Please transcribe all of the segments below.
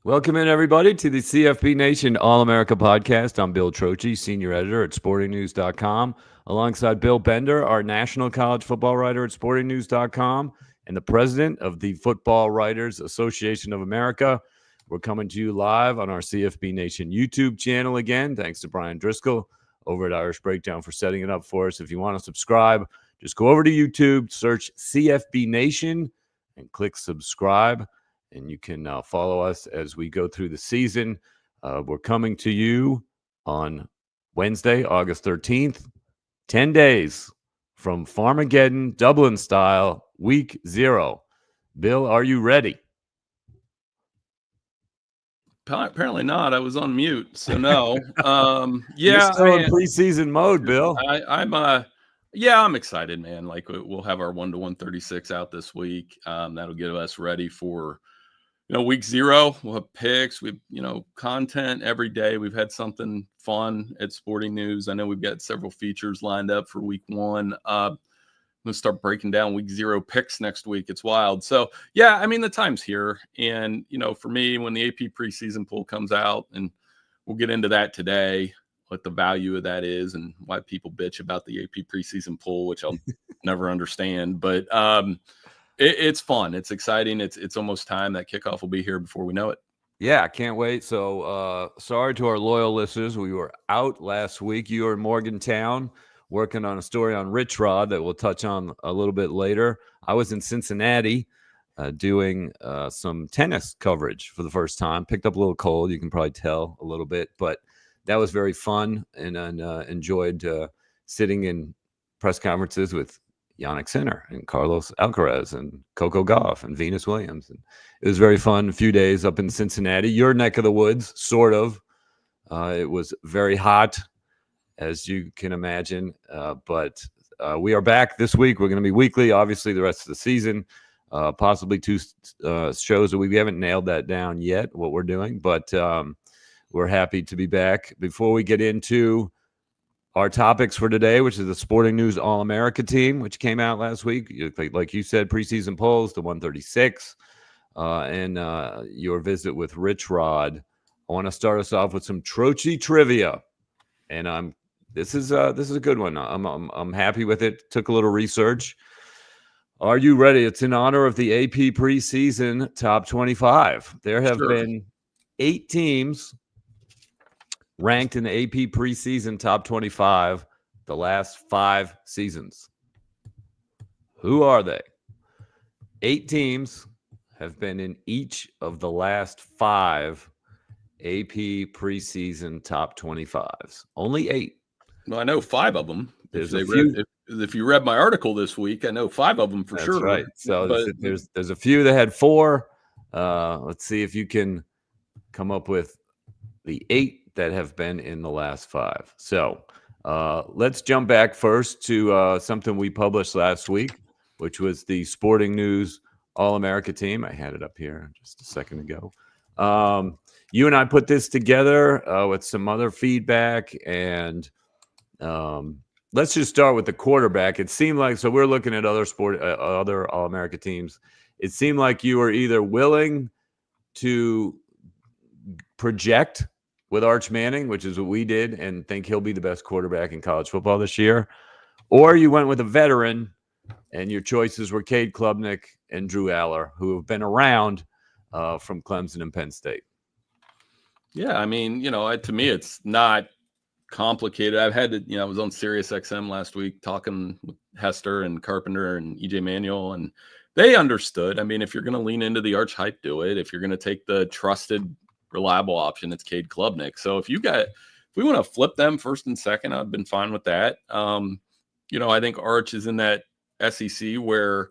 Welcome in, everybody, to the CFB Nation All-America podcast. I'm Bill Trocchi, senior editor at sportingnews.com, alongside Bill Bender, our national college football writer at sportingnews.com, and the president of the Football Writers Association of America. We're coming to you live on our CFB Nation YouTube channel again. Thanks to Brian Driscoll over at Irish Breakdown for setting it up for us. If you want to subscribe, just go over to YouTube, search CFB Nation, and click subscribe. And you can follow us as we go through the season. We're coming to you on Wednesday, August 13th, 10 days from Farmageddon, Dublin style, week 0. Bill, are you ready? Apparently not. I was on mute, so no. You're still in preseason mode, Bill. I'm excited, man. Like, we'll have our 1-to-136 out this week. That'll get us ready for week 0. We'll have picks. We've, content every day. We've had something fun at Sporting News. I know we've got several features lined up for week 1. I'm going to start breaking down week 0 picks next week. It's wild. So, the time's here. And, for me, when the AP preseason poll comes out, and we'll get into that today, what the value of that is and why people bitch about the AP preseason poll, which I'll never understand. But, it's fun. It's exciting. It's almost time. That kickoff will be here before we know it. Yeah, I can't wait. So sorry to our loyal listeners. We were out last week. You were in Morgantown working on a story on Rich Rod that we'll touch on a little bit later. I was in Cincinnati doing some tennis coverage for the first time. Picked up a little cold. You can probably tell a little bit. But that was very fun, and enjoyed sitting in press conferences with Yannick Sinner and Carlos Alcaraz and Coco Gauff and Venus Williams. And it was very fun. A few days up in Cincinnati, your neck of the woods, sort of. It was very hot, as you can imagine. But we are back this week. We're going to be weekly, obviously, the rest of the season. Possibly 2 shows a week. We haven't nailed that down yet, what we're doing. But we're happy to be back. Before we get into our topics for today, which is the Sporting News All-America team, which came out last week. Like you said, preseason polls, the 136, and your visit with Rich Rod. I want to start us off with some Trocchi trivia, and this is a good one. I'm happy with it. Took a little research. Are you ready? It's in honor of the AP preseason top 25. There have been 8 teams ranked in the AP preseason top 25 the last 5 seasons. Who are they? 8 teams have been in each of the last 5 AP preseason top 25s. Only 8. Well, I know 5 of them. If you read my article this week, I know 5 of them for That's sure. Right. So there's a few that had 4. Let's see if you can come up with the 8 that have been in the last 5. So let's jump back first to something we published last week, which was the Sporting News All-America team. I had it up here just a second ago. You and I put this together with some other feedback, and let's just start with the quarterback. It seemed like, so we're looking at other All-America teams. It seemed like you were either willing to project with Arch Manning, which is what we did, and think he'll be the best quarterback in college football this year, or you went with a veteran, and your choices were Cade Klubnik and Drew Aller, who have been around from Clemson and Penn State. Yeah, to me, it's not complicated. I've had to, I was on Sirius XM last week talking with Hester and Carpenter and EJ Manuel, and they understood. If you're going to lean into the Arch hype, do it. If you're going to take the trusted, reliable option, it's Cade Klubnik. So if we want to flip them first and second, I've been fine with that. I think Arch is in that SEC where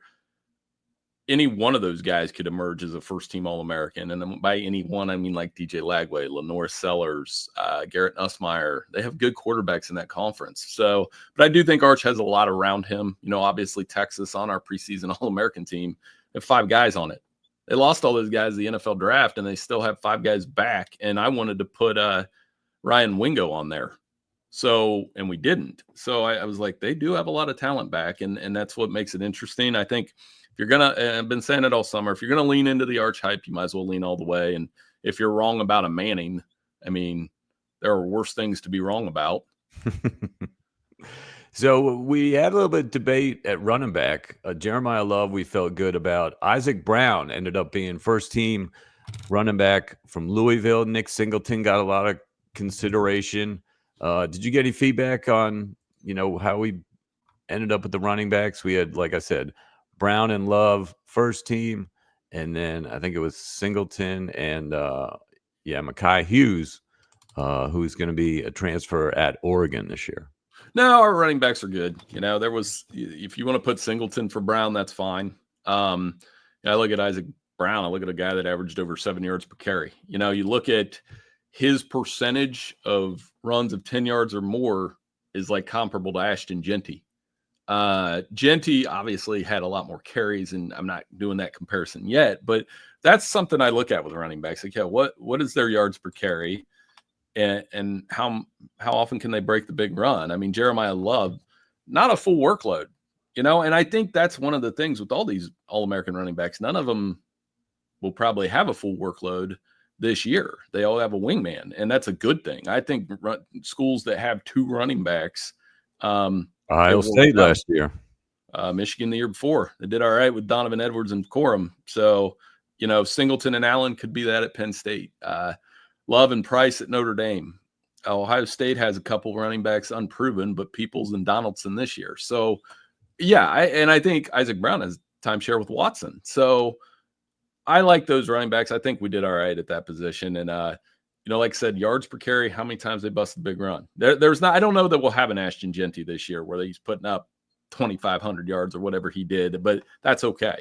any one of those guys could emerge as a first-team All-American. And then by any one, I mean like DJ Lagway, Lenore Sellers, Garrett Nussmeier. They have good quarterbacks in that conference. So, but I do think Arch has a lot around him. Obviously Texas on our preseason All-American team have 5 guys on it. They lost all those guys in the NFL draft, and they still have 5 guys back. And I wanted to put Ryan Wingo on there. So, and we didn't. So I was like, they do have a lot of talent back, and that's what makes it interesting. I think if you're going to, I've been saying it all summer, if you're going to lean into the Arch hype, you might as well lean all the way. And if you're wrong about a Manning, I mean, there are worse things to be wrong about. So we had a little bit of debate at running back. Jeremiah Love, we felt good about. Isaac Brown ended up being first team running back from Louisville. Nick Singleton got a lot of consideration. Did you get any feedback on, how we ended up with the running backs? We had, like I said, Brown and Love first team, and then I think it was Singleton and Mekhi Hughes, who's going to be a transfer at Oregon this year. No, our running backs are good. There was, if you want to put Singleton for Brown, that's fine. I look at Isaac Brown. I look at a guy that averaged over 7 yards per carry. You look at his percentage of runs of 10 yards or more is like comparable to Ashton Genty. Genty obviously had a lot more carries, and I'm not doing that comparison yet, but that's something I look at with running backs. Like, what is their yards per carry? And how often can they break the big run? I mean, Jeremiah Love, not a full workload, and I think that's one of the things with all these All-American running backs. None of them will probably have a full workload this year. They all have a wingman, and that's a good thing. I think schools that have two running backs, Ohio State last year, Michigan the year before, they did all right with Donovan Edwards and Corum. So, Singleton and Allen could be that at Penn State. Love and Price at Notre Dame. Ohio State has a couple running backs unproven, but Peoples and Donaldson this year. So, yeah, I think Isaac Brown has timeshare with Watson. So I like those running backs. I think we did all right at that position. And, like I said, yards per carry, how many times they busted the big run. There's not – I don't know that we'll have an Ashton Genty this year where he's putting up 2,500 yards or whatever he did, but that's okay.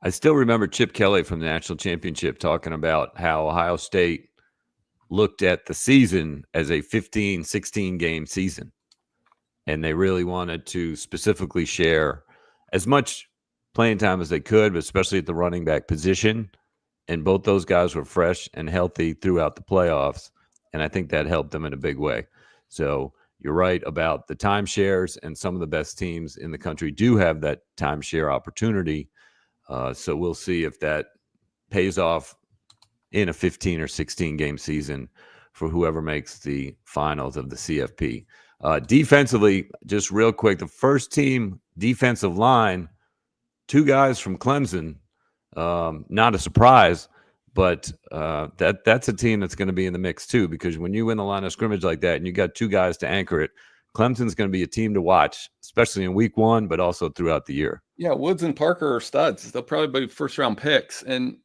I still remember Chip Kelly from the national championship talking about how Ohio State looked at the season as a 15, 16 game season. And they really wanted to specifically share as much playing time as they could, but especially at the running back position. And both those guys were fresh and healthy throughout the playoffs. And I think that helped them in a big way. So you're right about the timeshares, and some of the best teams in the country do have that timeshare opportunity. So we'll see if that pays off in a 15 or 16 game season for whoever makes the finals of the CFP. Defensively, just real quick, the first team defensive line, two guys from Clemson, not a surprise, but that's a team that's going to be in the mix too, because when you win the line of scrimmage like that and you got two guys to anchor it, Clemson's going to be a team to watch, especially in week one, but also throughout the year. Yeah, Woods and Parker are studs. They'll probably be first-round picks. And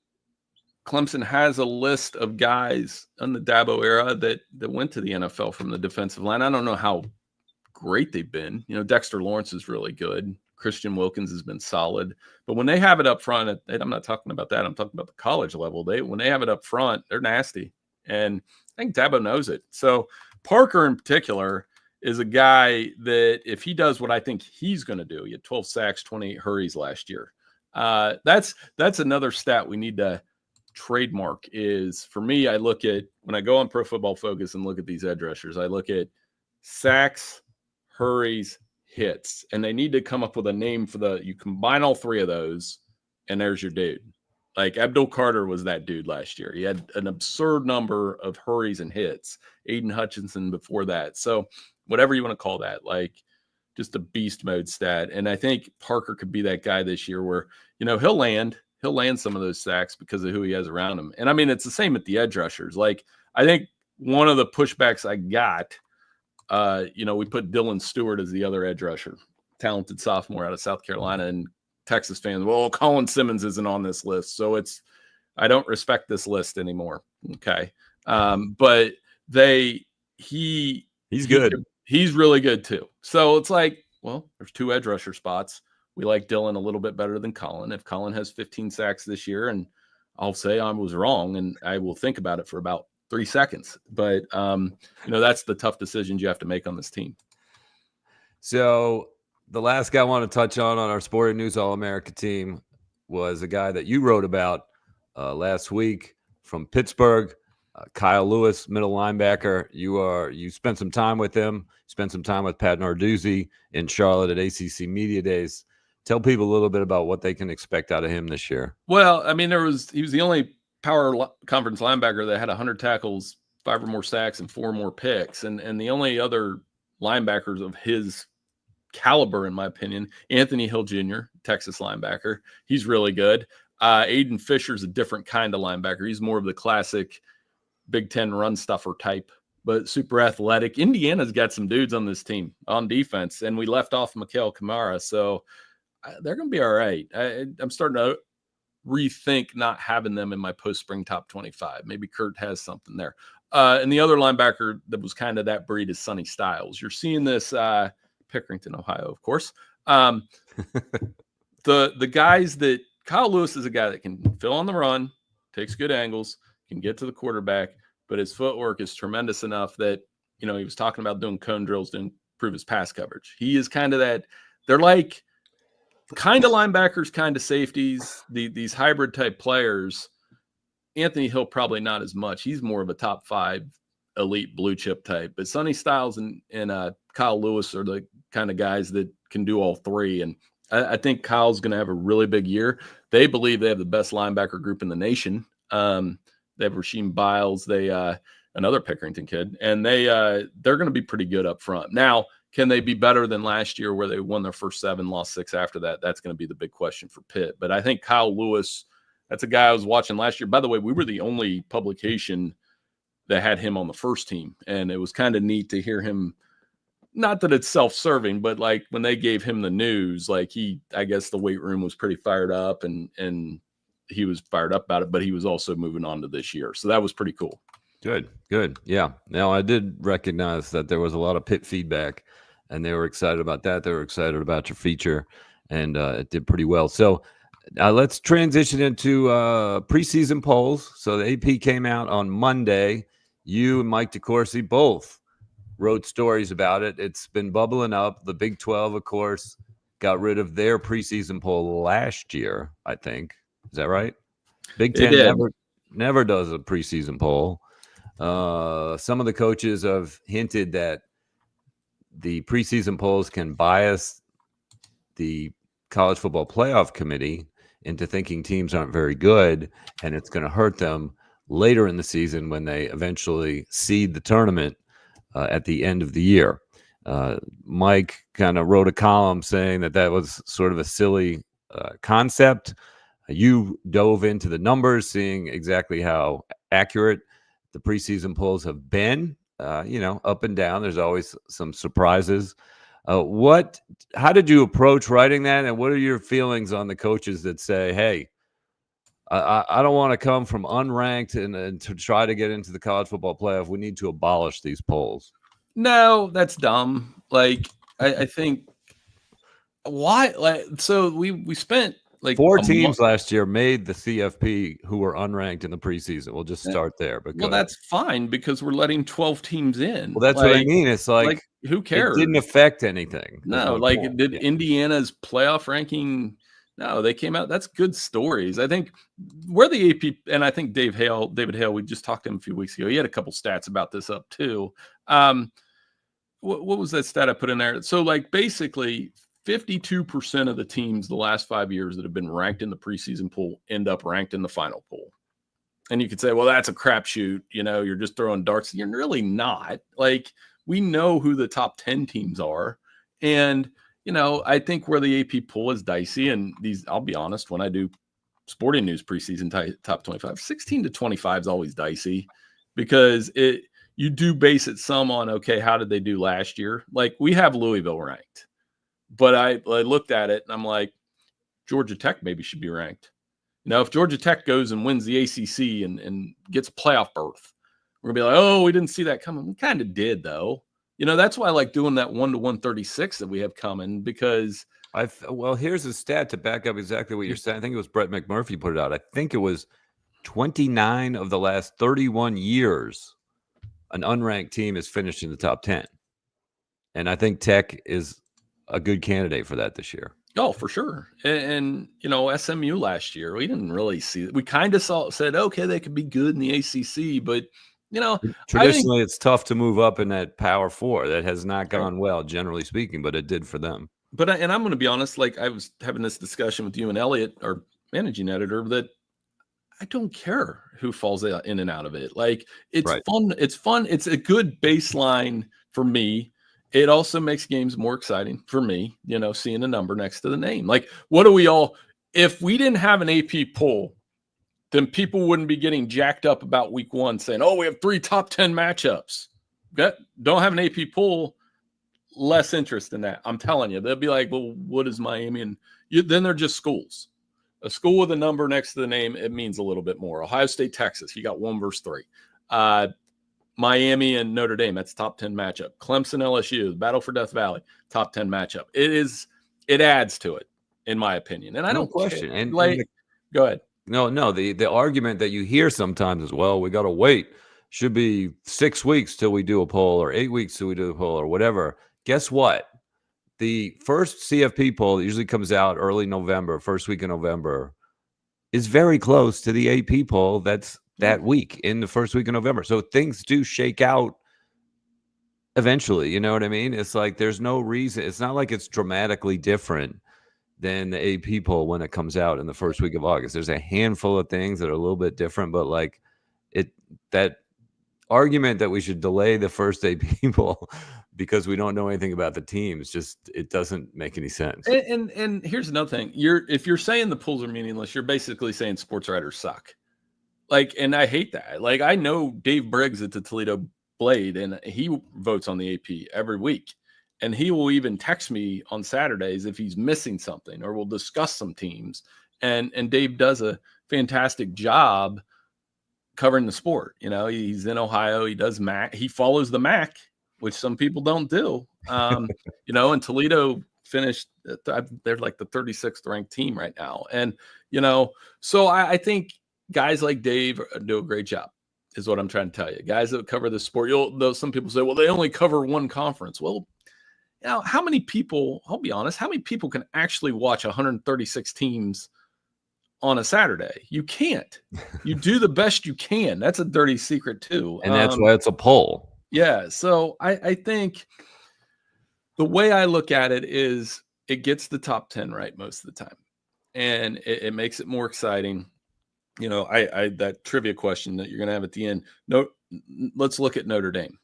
Clemson has a list of guys in the Dabo era that went to the NFL from the defensive line. I don't know how great they've been. Dexter Lawrence is really good. Christian Wilkins has been solid. But when they have it up front, I'm not talking about that. I'm talking about the college level. When they have it up front, they're nasty. And I think Dabo knows it. So Parker in particular is a guy that if he does what I think he's going to do, he had 12 sacks, 28 hurries last year. That's another stat we need to trademark. Is for me, I look at when I go on Pro Football Focus and look at these edge rushers, I look at sacks, hurries, hits, and they need to come up with a name for you combine all three of those, and there's your dude. Like Abdul Carter was that dude last year. He had an absurd number of hurries and hits. Aiden Hutchinson before that. So whatever you want to call that, like just a beast mode stat. And I think Parker could be that guy this year where, he'll land some of those sacks because of who he has around him. And I mean, it's the same at the edge rushers. Like, I think one of the pushbacks I got, we put Dylan Stewart as the other edge rusher, talented sophomore out of South Carolina, and Texas fans, well, Colin Simmons isn't on this list. So I don't respect this list anymore. Okay. But he's good. He's really good too. So it's like, well, there's two edge rusher spots. We like Dylan a little bit better than Colin. If Colin has 15 sacks this year, and I'll say I was wrong, and I will think about it for about 3 seconds. But, that's the tough decisions you have to make on this team. So the last guy I want to touch on our Sporting News All-America team was a guy that you wrote about last week from Pittsburgh, Kyle Lewis, middle linebacker. You spent some time with him, spent some time with Pat Narduzzi in Charlotte at ACC Media Days. Tell people a little bit about what they can expect out of him this year. Well, I mean, he was the only conference linebacker that had 100 tackles, 5 or more sacks, and 4 more picks. And the only other linebackers of his caliber, in my opinion, Anthony Hill Jr., Texas linebacker. He's really good. Aiden Fisher's a different kind of linebacker. He's more of the classic Big Ten run stuffer type, but super athletic. Indiana's got some dudes on this team on defense, and we left off Mikael Kamara, so they're going to be all right. I'm starting to rethink not having them in my post-spring top 25. Maybe Kurt has something there. And the other linebacker that was kind of that breed is Sonny Styles. You're seeing this Pickerington, Ohio, of course. The guys that Kyle Lewis is a guy that can fill on the run, takes good angles, can get to the quarterback, but his footwork is tremendous enough that, he was talking about doing cone drills to improve his pass coverage. He is kind of that. They're like kind of linebackers, kind of safeties, these hybrid type players. Anthony Hill, probably not as much. He's more of a top 5 elite blue chip type, but Sonny Styles and Kyle Lewis are the kind of guys that can do all three. And I think Kyle's going to have a really big year. They believe they have the best linebacker group in the nation. They have Rasheem Biles, another Pickerington kid, and they're going to be pretty good up front. Now, can they be better than last year where they won their first 7, lost 6 after that? That's going to be the big question for Pitt. But I think Kyle Lewis, that's a guy I was watching last year. By the way, we were the only publication that had him on the first team, and it was kind of neat to hear him. Not that it's self-serving, but like when they gave him the news, like I guess the weight room was pretty fired up and he was fired up about it, but he was also moving on to this year. So that was pretty cool. Good. Yeah. Now I did recognize that there was a lot of Pitt feedback and they were excited about that. They were excited about your feature and it did pretty well. So let's transition into preseason polls. So the AP came out on Monday. You and Mike DeCourcy both wrote stories about it. It's been bubbling up. The Big 12, of course, got rid of their preseason poll last year, I think. Is that right? Big 10 never does a preseason poll. Some of the coaches have hinted that the preseason polls can bias the College Football Playoff Committee into thinking teams aren't very good, and it's going to hurt them later in the season when they eventually seed the tournament at the end of the year. Mike kind of wrote a column saying that was sort of a silly concept. You dove into the numbers, seeing exactly how accurate the preseason polls have been, up and down. There's always some surprises. How did you approach writing that? And what are your feelings on the coaches that say, hey, I don't want to come from unranked and to try to get into the college football playoff. We need to abolish these polls. No, that's dumb. Like, I think why? Like, so we spent like 4 teams last year made the CFP who were unranked in the preseason. We'll just start there. But that's fine because we're letting 12 teams in. Well, that's what I mean. It's like who cares? It didn't affect anything. No, did Indiana's playoff ranking? No, they came out. That's good stories. I think where the AP, and I think David Hale, we just talked to him a few weeks ago. He had a couple stats about this up too. What was that stat I put in there? So like basically 52% of the teams the last 5 years that have been ranked in the preseason pool end up ranked in the final pool. And you could say, well, that's a crapshoot. You're just throwing darts. You're really not. Like, we know who the top 10 teams are. And I think where the AP pool is dicey, and I'll be honest, when I do Sporting News preseason top 25, 16 to 25 is always dicey because you do base it some on, okay, how did they do last year? Like, we have Louisville ranked, but I looked at it and I'm like, Georgia Tech maybe should be ranked. If Georgia Tech goes and wins the ACC and gets a playoff berth, we're gonna be like, oh, we didn't see that coming. We kind of did though. That's why I like doing that 1 to 136 that we have coming because here's a stat to back up exactly what you're saying. I think it was Brett McMurphy put it out. I think it was 29 of the last 31 years an unranked team is finished in the top 10. And I think Tech is a good candidate for that this year. Oh, for sure. And SMU last year, we didn't really see it. We kind of said, okay, they could be good in the ACC, but traditionally it's tough to move up in that Power 4. That has not gone well, generally speaking, but it did for them. But I'm going to be honest, like I was having this discussion with you and Elliot, our managing editor, that I don't care who falls in and out of it. Like, it's Right. fun. It's fun. It's a good baseline for me. It also makes games more exciting for me, seeing a number next to the name. Like, what do we all, if we didn't have an AP poll, then people wouldn't be getting jacked up about week 1 saying, oh, we have 3 top 10 matchups. Don't have an AP poll, less interest in that. I'm telling you, they'll be like, well, what is Miami? And then they're just schools. A school with a number next to the name, it means a little bit more. Ohio State, Texas, you got 1 versus 3. Miami and Notre Dame, that's top 10 matchup. Clemson, LSU, Battle for Death Valley, top 10 matchup. It adds to it, in my opinion. And I don't question. care. And go ahead. No, the argument that you hear sometimes is, well, we got to wait. Should be 6 weeks till we do a poll, or 8 weeks till we do a poll, or whatever. Guess what? The first CFP poll that usually comes out early November, first week of November, is very close to the AP poll that's that week in the first week of November. So things do shake out eventually. You know what I mean? It's like there's no reason. It's not like it's dramatically different than the AP poll when it comes out in the first week of August. There's a handful of things that are a little bit different, but like that argument that we should delay the first AP poll because we don't know anything about the teams, it doesn't make any sense. And here's another thing. If you're saying the polls are meaningless, you're basically saying sports writers suck. Like, and I hate that. Like, I know Dave Briggs at the Toledo Blade, and he votes on the AP every week. And he will even text me on Saturdays if he's missing something, or we'll discuss some teams. And Dave does a fantastic job covering the sport. He's in Ohio. He does MAC. He follows the MAC, which some people don't do. And Toledo finished, they're like the 36th ranked team right now. And, so I think guys like Dave do a great job, is what I'm trying to tell you. Guys that cover the sport, some people say, well, they only cover one conference. Well, how many people, I'll be honest, how many people can actually watch 136 teams on a Saturday? You can't. You do the best you can. That's a dirty secret too. And that's why it's a poll. Yeah. So I think the way I look at it is it gets the top 10 right most of the time. And it makes it more exciting. That trivia question that you're going to have at the end. No, let's look at Notre Dame.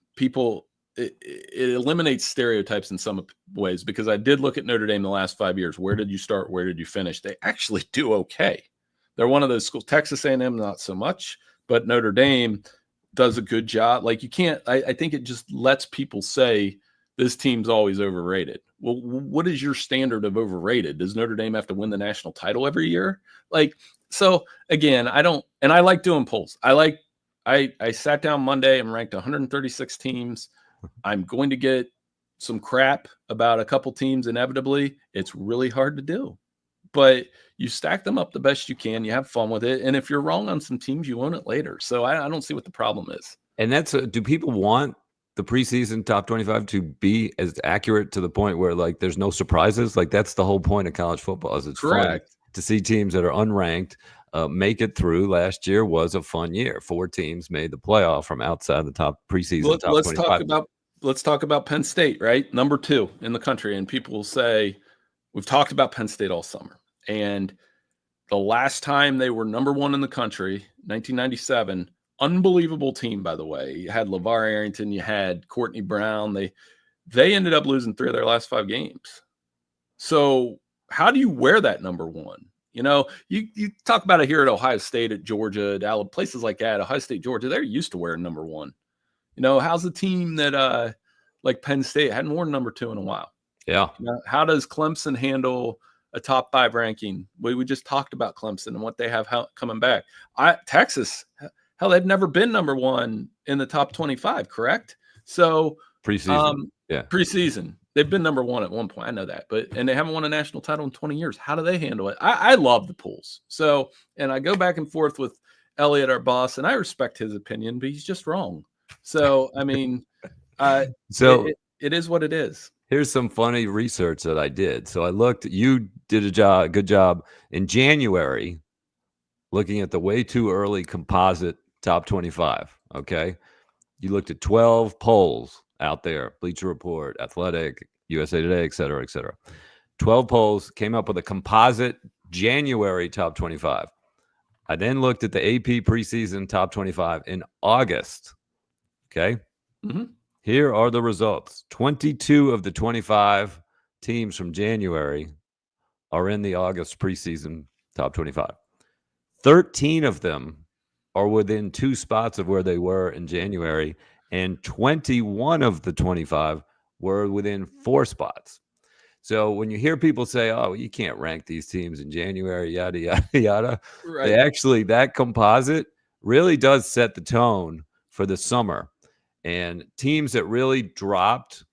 It eliminates stereotypes in some ways, because I did look at Notre Dame the last 5 years. Where did you start? Where did you finish? They actually do okay. They're one of those schools. Texas A&M, not so much, but Notre Dame does a good job. Like, you can't, I think it just lets people say this team's always overrated. Well, what is your standard of overrated? Does Notre Dame have to win the national title every year? Like, so again, I like doing polls. I sat down Monday and ranked 136 teams. I'm going to get some crap about a couple teams inevitably. It's really hard to do, but you stack them up the best you can. You have fun with it. And if you're wrong on some teams, you own it later. So I don't see what the problem is. And do people want the preseason top 25 to be as accurate to the point where, like, there's no surprises? Like, that's the whole point of college football, is it's fun to see teams that are unranked make it through. Last year was a fun year. 4 teams made the playoff from outside the top preseason top 25. Let's talk about Penn State, right? Number 2 in the country. And people will say, we've talked about Penn State all summer. And the last time they were number 1 in the country, 1997, unbelievable team, by the way. You had LeVar Arrington, you had Courtney Brown. They ended up losing 3 of their last 5 games. So how do you wear that number 1? You talk about it here at Ohio State, at Georgia, at places like that, Ohio State, Georgia, they're used to wearing number 1. How's a team that like Penn State hadn't worn number 2 in a while? Yeah. How does Clemson handle a top 5 ranking? We just talked about Clemson and what they have coming back. Texas, hell, they've never been number 1 in the top 25, correct? So preseason, preseason, they've been number 1 at one point. I know that, and they haven't won a national title in 20 years. How do they handle it? I love the pools. So, and I go back and forth with Elliot, our boss, and I respect his opinion, but he's just wrong. So, I mean, it is what it is. Here's some funny research that I did. So I looked, you did a good job in January, looking at the way too early composite top 25. Okay. You looked at 12 polls out there, Bleacher Report, Athletic, USA Today, et cetera, et cetera. 12 polls, came up with a composite January top 25. I then looked at the AP preseason top 25 in August. Okay. Mm-hmm. Here are the results. 22 of the 25 teams from January are in the August preseason top 25. 13 of them are within 2 spots of where they were in January, and 21 of the 25 were within 4 spots. So when you hear people say, "Oh, you can't rank these teams in January," yada yada yada, Right. they actually, that composite really does set the tone for the summer. And teams that really dropped,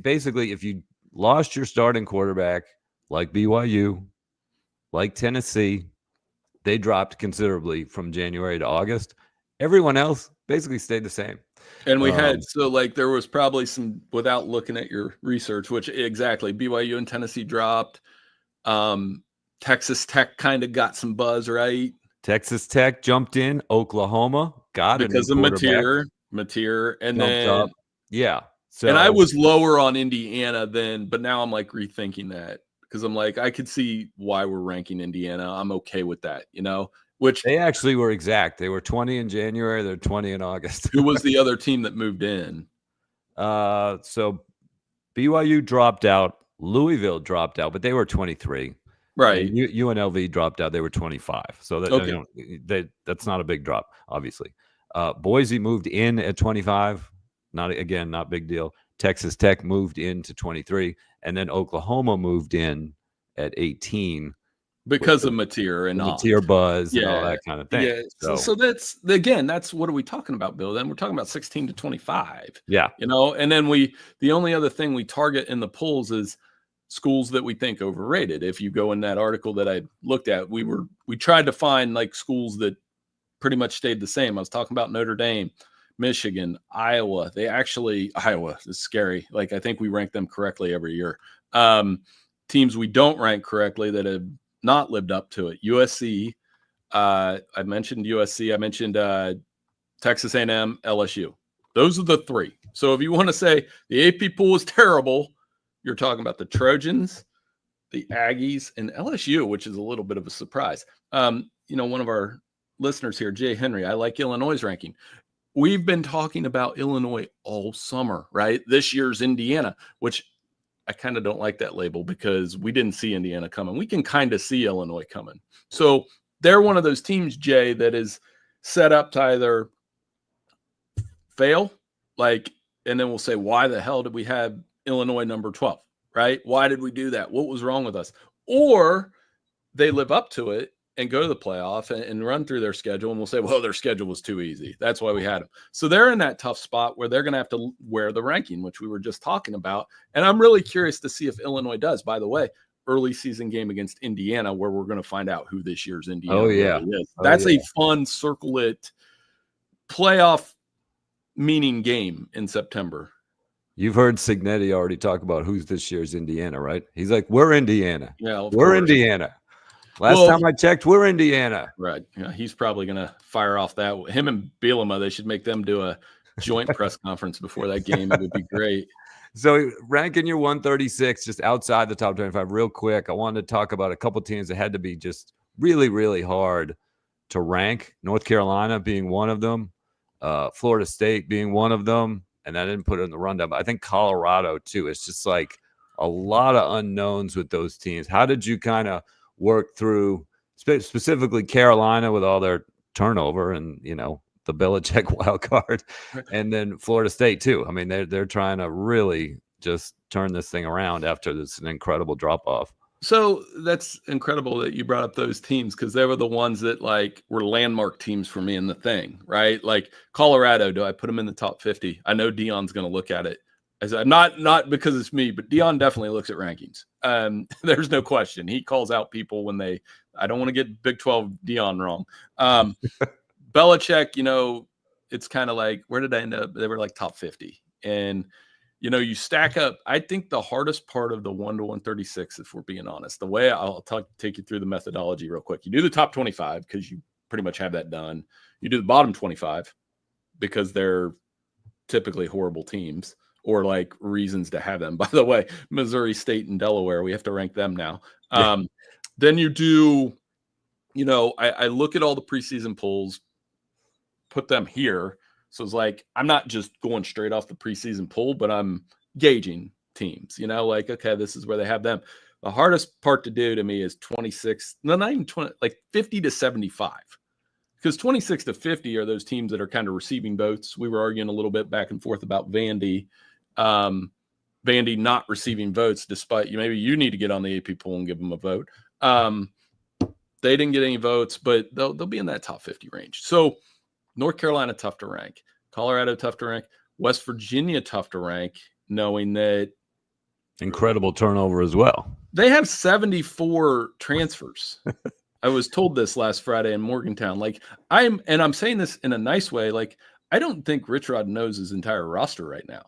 basically, if you lost your starting quarterback, like BYU, like Tennessee, they dropped considerably from January to August. Everyone else basically stayed the same. And we had, so like there was probably some, without looking at your research, which exactly BYU and Tennessee dropped. Texas Tech kind of got some buzz, right? Texas Tech jumped in. Oklahoma got because a new of quarterback. Mateer, and Jumped then up. Yeah. So, and I was lower on Indiana then, but now I'm like rethinking that because I'm like, I could see why we're ranking Indiana. I'm okay with that, which they actually were exact. They were 20 in January. They're 20 in August. Who was the other team that moved in? So BYU dropped out. Louisville dropped out, but they were 23. Right. And UNLV dropped out. They were 25. So that, okay. That's not a big drop, obviously. Boise moved in at 25. Not big deal. Texas Tech moved into 23. And then Oklahoma moved in at 18. Because of Mateer and Mateer buzz and all that kind of thing. Yeah. So that's, again, that's what are we talking about, Bill? Then we're talking about 16 to 25. Yeah. And then the only other thing we target in the polls is schools that we think overrated. If you go in that article that I looked at, we tried to find like schools that pretty much stayed the same. I was talking about Notre Dame, Michigan, Iowa. Iowa is scary. Like, I think we rank them correctly every year. Teams we don't rank correctly that have not lived up to it. USC. I mentioned USC. I mentioned Texas A&M, LSU. Those are the 3. So if you want to say the AP pool is terrible, you're talking about the Trojans, the Aggies, and LSU, which is a little bit of a surprise. One of our listeners here, Jay Henry, I like Illinois' ranking. We've been talking about Illinois all summer, right? This year's Indiana, which I kind of don't like that label because we didn't see Indiana coming. We can kind of see Illinois coming. So they're one of those teams, Jay, that is set up to either fail, and then we'll say, why the hell did we have Illinois number 12, right? Why did we do that? What was wrong with us? Or they live up to it and go to the playoff and run through their schedule, and we'll say, well, their schedule was too easy. That's why we had them. So they're in that tough spot where they're going to have to wear the ranking, which we were just talking about. And I'm really curious to see if Illinois does. By the way, early season game against Indiana, where we're going to find out who this year's Indiana really is. That's a fun circle it playoff meaning game in September. You've heard Signetti already talk about who's this year's Indiana, right? He's like, we're Indiana. Yeah, we're Indiana. Last time I checked, we're Indiana. Right. Yeah, he's probably going to fire off that. Him and Bielema, they should make them do a joint press conference before that game. It would be great. So ranking your 136 just outside the top 25 real quick. I wanted to talk about a couple teams that had to be just really, really hard to rank. North Carolina being one of them. Florida State being one of them. And I didn't put it in the rundown, but I think Colorado too. It's just like a lot of unknowns with those teams. How did you kind of work through specifically Carolina with all their turnover and, the Belichick wild card, and then Florida State too? I mean, they're trying to really just turn this thing around after this an incredible drop off. So that's incredible that you brought up those teams because they were the ones that were landmark teams for me in the thing, right? Like Colorado, do I put them in the top 50? I know Dion's going to look at it as not because it's me, but Dion definitely looks at rankings. There's no question. He calls out people when I don't want to get Big 12 Dion wrong. Belichick, it's kind of like, where did I end up? They were like top 50. And you stack up. I think the hardest part of the 1 to 136, if we're being honest, the way I'll take you through the methodology real quick. You do the top 25 because you pretty much have that done. You do the bottom 25 because they're typically horrible teams or reasons to have them. By the way, Missouri State and Delaware, we have to rank them now. Then you do I look at all the preseason polls, put them here. So it's like, I'm not just going straight off the preseason poll, but I'm gauging teams, like, okay, this is where they have them. The hardest part to do to me is 26, no, not even 20, like 50 to 75. Because 26 to 50 are those teams that are kind of receiving votes. We were arguing a little bit back and forth about Vandy. Vandy not receiving votes, despite maybe you need to get on the AP poll and give them a vote. They didn't get any votes, but they'll be in that top 50 range. So North Carolina, tough to rank. Colorado, tough to rank. West Virginia, tough to rank, knowing that incredible turnover as well. They have 74 transfers. I was told this last Friday in Morgantown. Like, I'm saying this in a nice way. Like, I don't think Rich Rod knows his entire roster right now,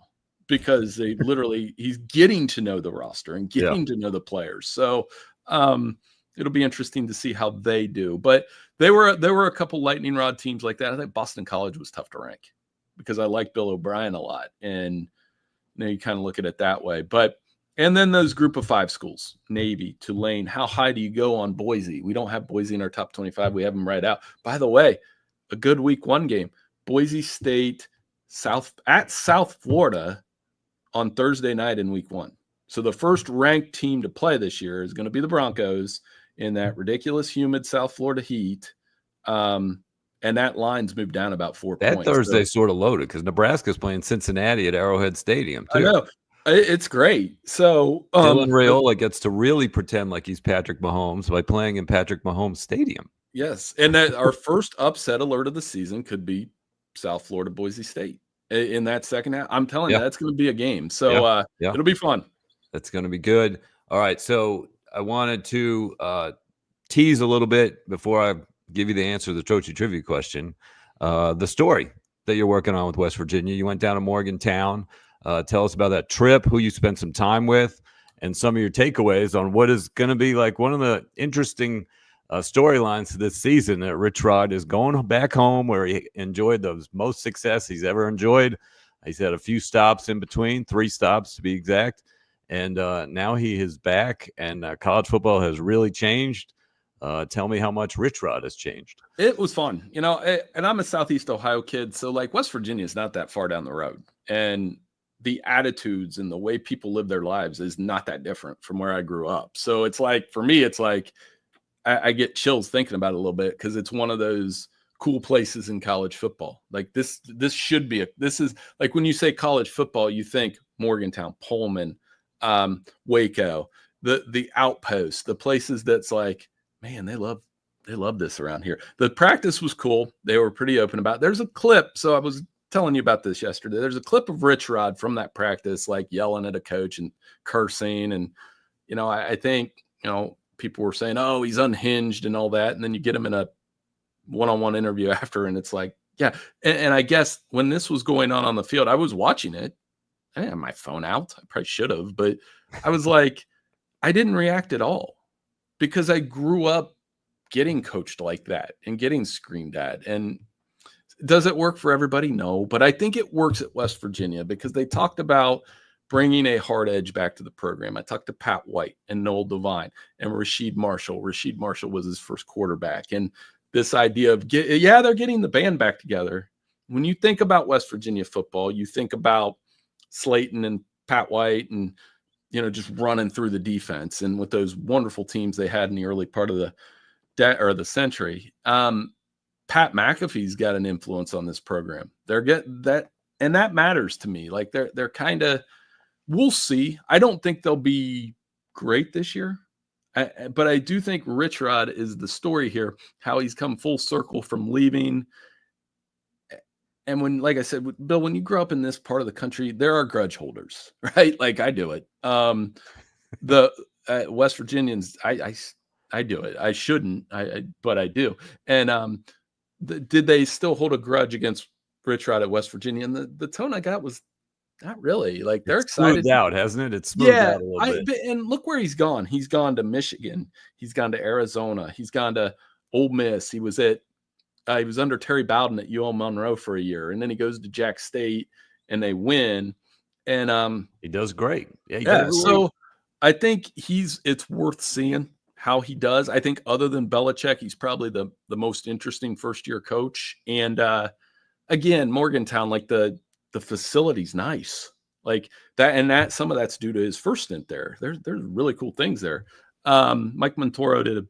because he's getting to know the roster and getting to know the players. So it'll be interesting to see how they do. But there were a couple lightning rod teams like that. I think Boston College was tough to rank because I like Bill O'Brien a lot. And you kind of look at it that way. And then those group of 5 schools, Navy, Tulane. How high do you go on Boise? We don't have Boise in our top 25. We have them right out. By the way, a good week 1 game. Boise State South Florida on Thursday night in week 1. So the first ranked team to play this year is going to be the Broncos in that ridiculous humid South Florida heat. And that line's moved down about 4 points. That Thursday's sort of loaded because Nebraska's playing Cincinnati at Arrowhead Stadium too. I know. It's great. So Dylan Raiola gets to really pretend like he's Patrick Mahomes by playing in Patrick Mahomes Stadium. Yes, and that our first upset alert of the season could be South Florida, Boise State in that second half. I'm telling you, that's going to be a game. So it'll be fun. That's going to be good. All right, so I wanted to tease a little bit before I give you the answer to the Trocchi trivia question. The story that you're working on with West Virginia. You went down to Morgantown. Tell us about that trip, who you spent some time with, and some of your takeaways on what is going to be like one of the interesting storylines this season, that Rich Rod is going back home where he enjoyed the most success he's ever enjoyed. He's had a few stops in between, 3 stops to be exact. And now he is back, and college football has really changed. Tell me how much Rich Rod has changed. It was fun, and I'm a Southeast Ohio kid. So like West Virginia is not that far down the road. And the attitudes and the way people live their lives is not that different from where I grew up. So it's like, for me, it's like I get chills thinking about it a little bit, because it's one of those cool places in college football. Like this should be this is like, when you say college football, you think Morgantown, Pullman, Waco, the outposts, the places that's like, man, they love this around here. The practice was cool. They were pretty open about it. There's a clip. So I was telling you about this yesterday. There's a clip of Rich Rod from that practice, like yelling at a coach and cursing. And, I think, people were saying, oh, he's unhinged and all that. And then you get him in a one-on-one interview after, and it's like, yeah. And I guess when this was going on the field, I was watching it. I didn't have my phone out. I probably should have, but I was like, I didn't react at all, because I grew up getting coached like that and getting screamed at. And does it work for everybody? No, but I think it works at West Virginia, because they talked about bringing a hard edge back to the program. I talked to Pat White and Noel Devine and Rasheed Marshall. Rasheed Marshall was his first quarterback. And this idea of they're getting the band back together. When you think about West Virginia football, you think about Slayton and Pat White and, just running through the defense, and with those wonderful teams they had in the early part of the century. Pat McAfee's got an influence on this program. They're getting that, and that matters to me. Like they're kind of, we'll see. I don't think they'll be great this year, but I do think Rich Rod is the story here, how he's come full circle from leaving. And when, like I said, Bill, when you grow up in this part of the country, there are grudge holders, right? Like I do it. The West Virginians, I do it. I shouldn't, but I do. And did they still hold a grudge against Rich Rod at West Virginia? And the tone I got was not really. Like they're excited. Smoothed out, hasn't it? It's smoothed out a little bit. And look where he's gone. He's gone to Michigan. He's gone to Arizona. He's gone to Ole Miss. He was under Terry Bowden at UL Monroe for a year, and then he goes to Jack State, and they win. And he does great. So I think it's worth seeing how he does. I think other than Belichick, he's probably the most interesting first-year coach. And again, Morgantown, like the facility's nice. Like that, and that some of that's due to his first stint there. There's really cool things there. Mike Montoro did an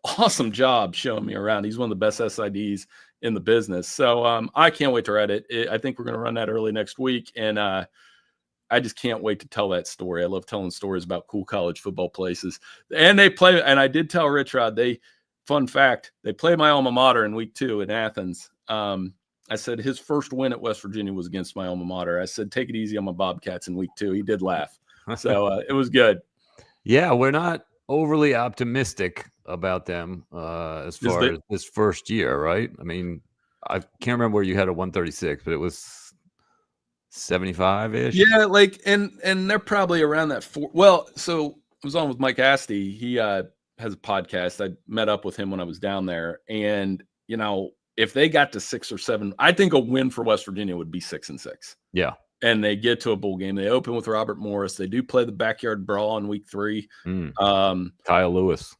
awesome job showing me around. He's one of the best SIDs in the business. So I can't wait to read it. I think we're going to run that early next week. And I just can't wait to tell that story. I love telling stories about cool college football places. And they play, and I did tell Rich Rod, fun fact, they play my alma mater in week 2 in Athens. I said his first win at West Virginia was against my alma mater. I said, take it easy on my Bobcats in week 2. He did laugh. So it was good. Yeah, we're not overly optimistic about them as far as this first year, right? I mean, I can't remember where you had a 136, but it was 75-ish. Yeah, like and they're probably around that 4. Well, so I was on with Mike Asti. He has a podcast. I met up with him when I was down there, and if they got to 6 or 7, I think a win for West Virginia would be 6-6. Yeah. And they get to a bowl game. They open with Robert Morris. They do play the backyard brawl in week 3. Kyle Lewis.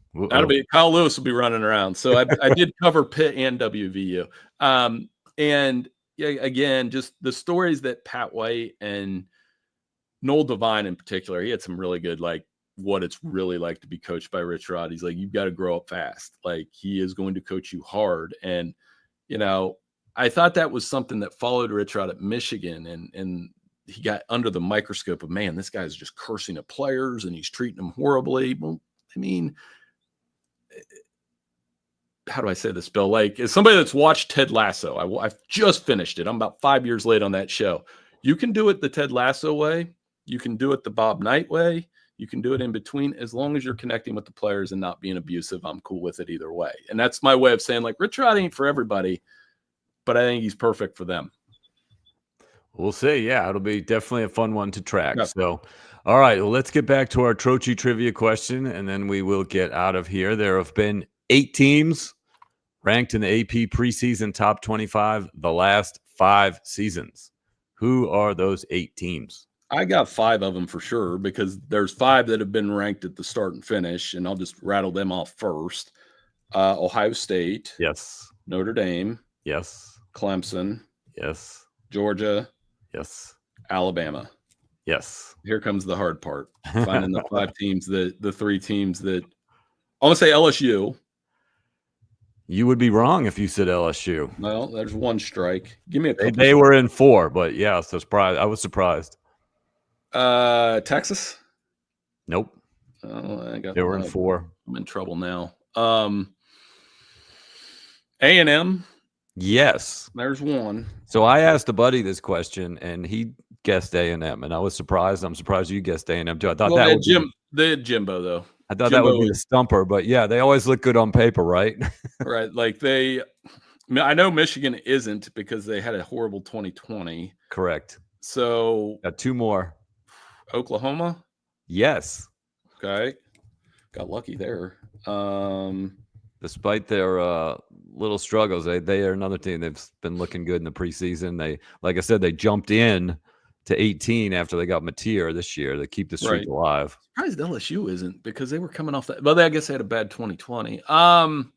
Kyle Lewis will be running around. So I did cover Pitt and WVU. And yeah, again, just the stories that Pat White and Noel Devine in particular, he had some really good, like, what it's really like to be coached by Rich Rod. He's like, you've got to grow up fast. Like, he is going to coach you hard. And, I thought that was something that followed Rich Rod at Michigan, and he got under the microscope of, man, this guy's just cursing at players and he's treating them horribly. Well, I mean, how do I say this, Bill? Like, as somebody that's watched Ted Lasso, I've just finished it. I'm about 5 years late on that show. You can do it the Ted Lasso way. You can do it the Bob Knight way. You can do it in between. As long as you're connecting with the players and not being abusive, I'm cool with it either way. And that's my way of saying, like, Rich Rod ain't for everybody, but I think he's perfect for them. We'll see. Yeah, it'll be definitely a fun one to track. Yep. So, all right, well, let's get back to our Trocchi trivia question, and then we will get out of here. There have been 8 teams ranked in the AP preseason top 25 the last 5 seasons. Who are those 8 teams? I got 5 of them for sure, because there's 5 that have been ranked at the start and finish, and I'll just rattle them off first. Ohio State. Yes. Notre Dame. Yes. Clemson. Yes. Georgia. Yes. Alabama. Yes. Here comes the hard part. Finding the 5 teams, the 3 teams that I want to say LSU. You would be wrong if you said LSU. Well, there's one strike. Give me a couple. They were in 4, but yeah, so I was surprised. Texas? Nope. Oh, they were in 4. I'm in trouble now. A&M? Yes. There's one. So I asked a buddy this question, and he guessed A&M, and I was surprised. I'm surprised you guessed A&M too. I thought they had Jimbo, though. I thought that would be the stumper, but yeah, they always look good on paper, right? Right. Like I know Michigan isn't, because they had a horrible 2020. Correct. So got 2 more. Oklahoma? Yes. Okay. Got lucky there. Despite their little struggles, they are another team that's been looking good in the preseason. They, like I said, they jumped in to 18 after they got Mateer this year. They keep the streak alive. Surprised LSU isn't, because they were coming off that. Well, I guess they had a bad 2020. Can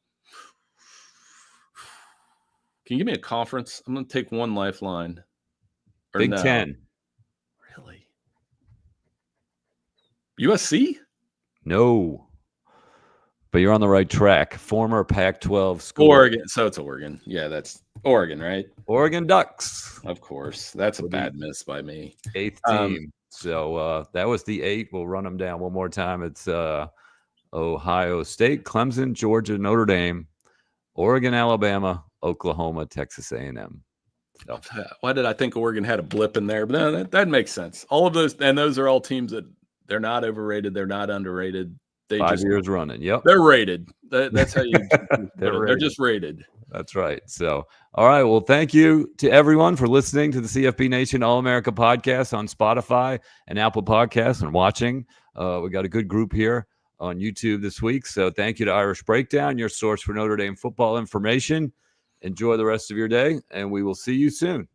you give me a conference? I'm going to take one lifeline. Big Ten. Really? USC? No. But you're on the right track. Former Pac-12 school. Oregon. So it's Oregon. Yeah, that's Oregon, right? Oregon Ducks. Of course. That's a bad miss by me. 8th team. So that was the 8. We'll run them down one more time. It's Ohio State, Clemson, Georgia, Notre Dame, Oregon, Alabama, Oklahoma, Texas A&M. So. Why did I think Oregon had a blip in there? But no, that makes sense. All of those, and those are all teams that they're not overrated. They're not underrated. 5 years running. Yep. They're rated. That's how you they're just rated. That's right. So, all right. Well, thank you to everyone for listening to the CFB Nation All-America podcast on Spotify and Apple Podcasts and watching. We got a good group here on YouTube this week. So thank you to Irish Breakdown, your source for Notre Dame football information. Enjoy the rest of your day, and we will see you soon.